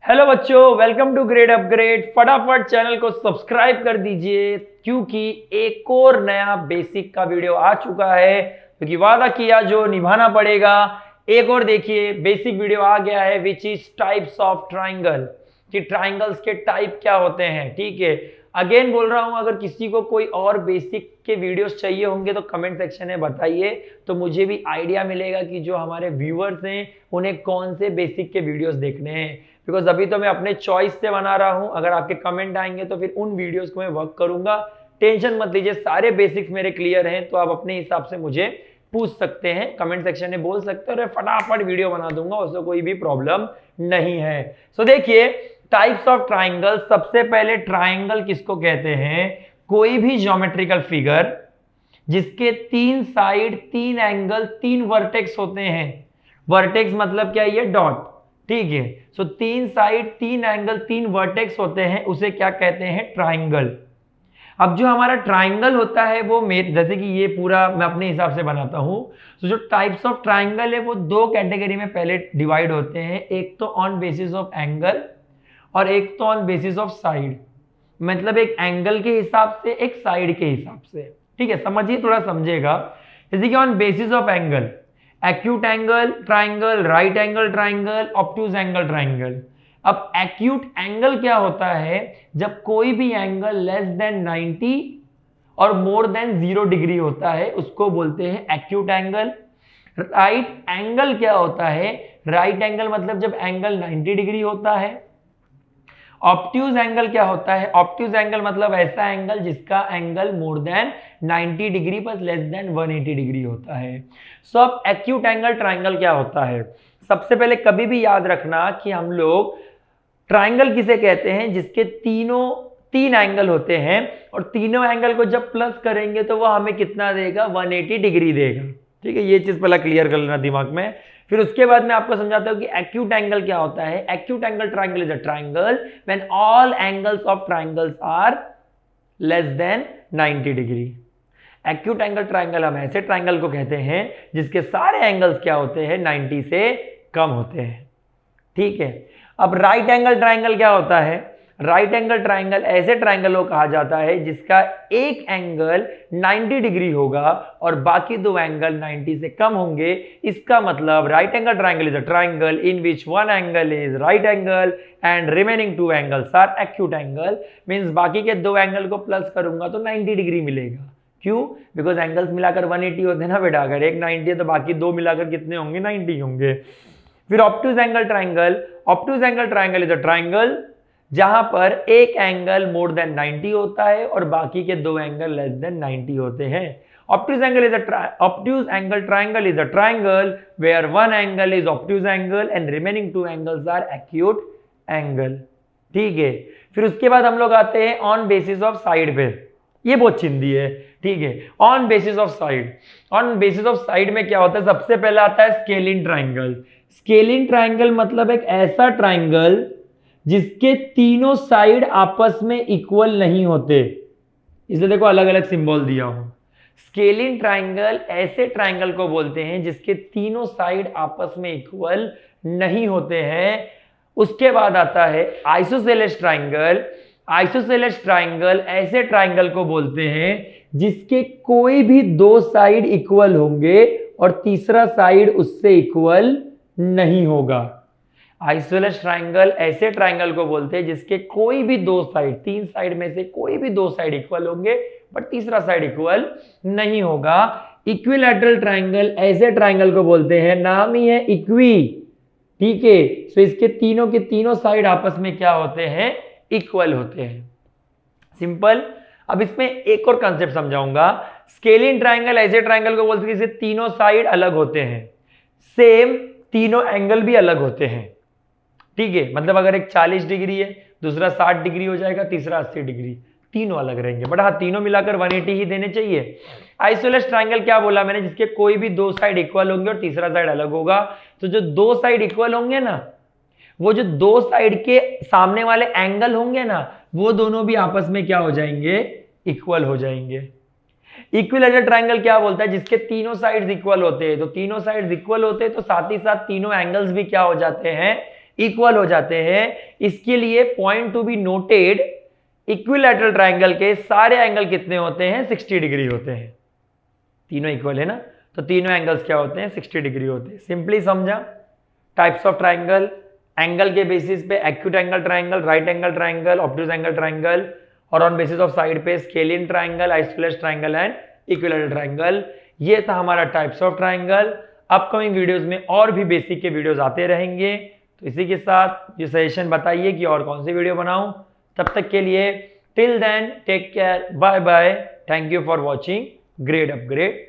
Hello बच्चों, welcome to grade upgrade. फटाफट channel को सब्सक्राइब कर दीजिए क्योंकि एक और नया बेसिक का वीडियो आ चुका है, क्योंकि वादा किया जो निभाना पड़ेगा। एक और देखिए बेसिक वीडियो आ गया है which is types of triangle, कि ट्राइंगल्स के टाइप क्या होते हैं। ठीक है, अगेन बोल रहा हूं, अगर किसी को कोई और बेसिक के वीडियोस चाहिए होंगे तो कमेंट सेक्शन में बताइए, तो मुझे भी आइडिया मिलेगा कि जो हमारे व्यूअर्स हैं उन्हें कौन से बेसिक के वीडियोस देखने हैं। बिकॉज अभी तो मैं अपने चॉइस से बना रहा हूं, अगर आपके कमेंट आएंगे तो फिर उन वीडियोस को मैं वर्क करूंगा। टेंशन मत लीजिए, सारे बेसिक्स मेरे क्लियर हैं, तो आप अपने हिसाब से मुझे पूछ सकते हैं, कमेंट सेक्शन में बोल सकते हैं और फटाफट वीडियो बना दूंगा, उससे कोई भी प्रॉब्लम नहीं है। सो देखिए टाइप्स ऑफ ट्राइंगल। सबसे पहले ट्राइंगल किसको कहते हैं? कोई भी ज्योमेट्रिकल फिगर जिसके तीन साइड, तीन एंगल, तीन वर्टेक्स होते हैं। वर्टेक्स मतलब क्या? ये डॉट। ठीक है, सो तीन साइड, तीन एंगल, तीन वर्टेक्स होते हैं, उसे क्या कहते हैं? ट्राइंगल। अब जो हमारा ट्राइंगल होता है वो जैसे कि ये पूरा मैं अपने हिसाब से बनाता हूं, तो जो टाइप्स ऑफ ट्राइंगल है वो दो कैटेगरी में पहले डिवाइड होते हैं। एक तो ऑन बेसिस ऑफ एंगल और एक तो ऑन बेसिस ऑफ साइड। मतलब एक एंगल के हिसाब से, एक साइड के हिसाब से। ठीक है, समझिए, थोड़ा समझिएगा। जैसे कि on basis of angle, acute angle triangle, right angle triangle, obtuse angle triangle. अब एक्यूट एंगल क्या होता है? जब कोई भी एंगल लेस देन 90 और मोर देन 0 डिग्री होता है, उसको बोलते हैं एक्यूट एंगल। राइट एंगल क्या होता है? राइट एंगल मतलब जब एंगल 90 डिग्री होता है। ऑब्ट्यूज एंगल क्या होता है? ऑब्ट्यूज एंगल मतलब ऐसा एंगल जिसका एंगल मोर देन 90 डिग्री पर लेस देन 180 डिग्री होता है। सो अब एक्यूट एंगल ट्राइंगल क्या होता है? सबसे पहले कभी भी याद रखना कि हम लोग ट्राइंगल किसे कहते हैं? जिसके तीन एंगल होते हैं और तीनों एंगल को जब प्लस करेंगे तो वो हमें कितना देगा? 180 डिग्री देगा। ठीक है, ये चीज पहले क्लियर कर लेना दिमाग में। फिर उसके बाद मैं आपको समझाता हूं कि एक्यूट एंगल क्या होता है। Acute angle triangle is a triangle when all angles of triangles are less than 90 degree. Acute angle triangle हम ऐसे ट्राइंगल को कहते हैं जिसके सारे एंगल्स क्या होते हैं? 90 से कम होते हैं। ठीक है, अब राइट एंगल ट्राइंगल क्या होता है? राइट एंगल ट्राइंगल ऐसे ट्राइंगल को कहा जाता है जिसका एक एंगल 90 डिग्री होगा और बाकी दो एंगल 90 से कम होंगे। इसका मतलब right angle triangle is a triangle in which one angle is right angle and remaining two angles are acute angle. Means बाकी के दो एंगल को प्लस करूंगा तो 90 डिग्री मिलेगा। क्यों? बिकॉज एंगल्स मिलाकर 180 होते हैं ना बेटा। अगर एक 90 है तो बाकी दो मिलाकर कितने होंगे? 90 होंगे। फिर obtuse angle triangle. Obtuse angle triangle is a triangle जहां पर एक एंगल मोर देन 90 होता है और बाकी के दो एंगल लेस देन 90 होते हैं। Obtuse angle triangle is a triangle where one angle is obtuse angle and remaining two angles are acute angle. ठीक है, फिर उसके बाद हम लोग आते हैं ऑन बेसिस ऑफ साइड पे। ये बहुत चिंदी है। ठीक है, on basis of side. On basis of side में क्या होता है? सबसे पहला आता है स्केलिन ट्राइंगल। स्केलिन ट्राइंगल मतलब एक ऐसा ट्राइंगल जिसके तीनों साइड आपस में इक्वल नहीं होते, इसलिए देखो अलग अलग सिंबल दिया हूं। स्केलिन ट्राइंगल ऐसे ट्राइंगल को बोलते हैं जिसके तीनों साइड आपस में इक्वल नहीं होते हैं। उसके बाद आता है आइसोसेलेस ट्राइंगल। आइसोसेलेस ट्राइंगल ऐसे ट्राइंगल को बोलते हैं जिसके कोई भी दो साइड इक्वल होंगे और तीसरा साइड उससे इक्वल नहीं होगा। आइसोसेलेस ट्राइंगल ऐसे ट्राइंगल को बोलते हैं जिसके कोई भी दो साइड, तीन साइड में से कोई भी दो साइड इक्वल होंगे बट तीसरा साइड इक्वल नहीं होगा। इक्विलैटरल ट्राइंगल ऐसे ट्राइंगल को बोलते हैं, नाम ही है इक्वी। ठीक है, सो इसके तीनों के तीनों साइड आपस में क्या होते हैं? इक्वल होते हैं। सिंपल। अब इसमें एक और कंसेप्ट समझाऊंगा। स्केलिन ट्राइंगल ऐसे ट्राइंगल को बोलते हैं जिसके तीनों साइड अलग होते हैं, सेम तीनों एंगल भी अलग होते हैं। ठीक है, मतलब अगर एक 40 डिग्री है, दूसरा 60 डिग्री हो जाएगा, तीसरा 80 डिग्री, तीनों अलग रहेंगे बट हाँ तीनों मिलाकर 180 ही देने चाहिए। आइसोसेलेस ट्राइंगल क्या बोला मैंने? जिसके कोई भी दो साइड इक्वल होंगे और तीसरा साइड अलग होगा। तो जो दो साइड इक्वल होंगे ना, वो जो दो साइड के सामने वाले एंगल होंगे ना, वो दोनों भी आपस में क्या हो जाएंगे? इक्वल हो जाएंगे। इक्विलैटरल ट्राइंगल क्या बोलता है? जिसके तीनों साइड्स इक्वल होते हैं। तो तीनों साइड्स इक्वल होते हैं तो साथ ही साथ तीनों एंगल्स भी क्या हो जाते हैं? इक्वल हो जाते हैं। इसके लिए point to be noted, equilateral triangle के सारे एंगल कितने होते हैं? 60 डिग्री होते हैं। तीनों इक्वल है ना, तो तीनों एंगल्स क्या होते हैं? 60 डिग्री होते हैं। सिंपली समझा। टाइप्स ऑफ ट्राइंगल, एंगल के बेसिस पे acute angle triangle, right angle triangle, obtuse angle triangle, और ऑन बेसिस ऑफ साइड पे scalene triangle, isosceles triangle and equilateral triangle. ये था हमारा types of triangle. Upcoming videos में और भी बेसिक के वीडियोस आते रहेंगे। तो इसी के साथ ये सजेशन बताइए कि और कौन सी वीडियो बनाऊं। तब तक के लिए till then take care, bye bye, thank you for watching grade upgrade.